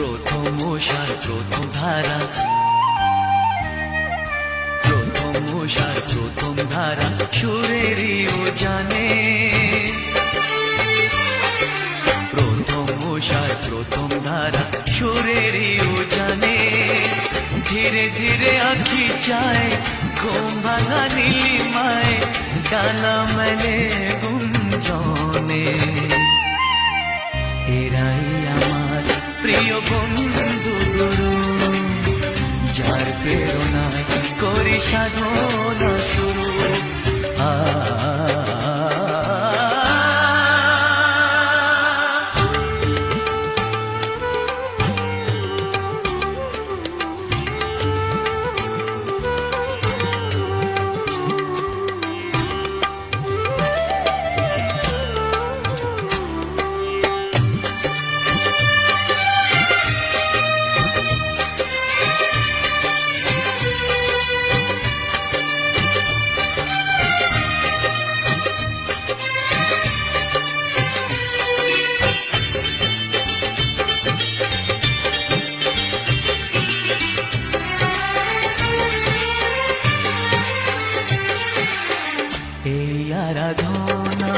প্রথম ওষার প্রথম ধারা, প্রথম ওষার প্রথম ধারা সুরেরই জানে। প্রথম ওষার প্রথম ধারা সুরেরই জানে। ধীরে ধীরে আঁখি চায় ঘুম ভাঙা নীলিমায়, ডালা মেলে গুঞ্জনে। এরাই আমার প্রিয় বন্ধু গুরু, যার প্রেরণায় করি সাধনা শুরু। এই আরাধনা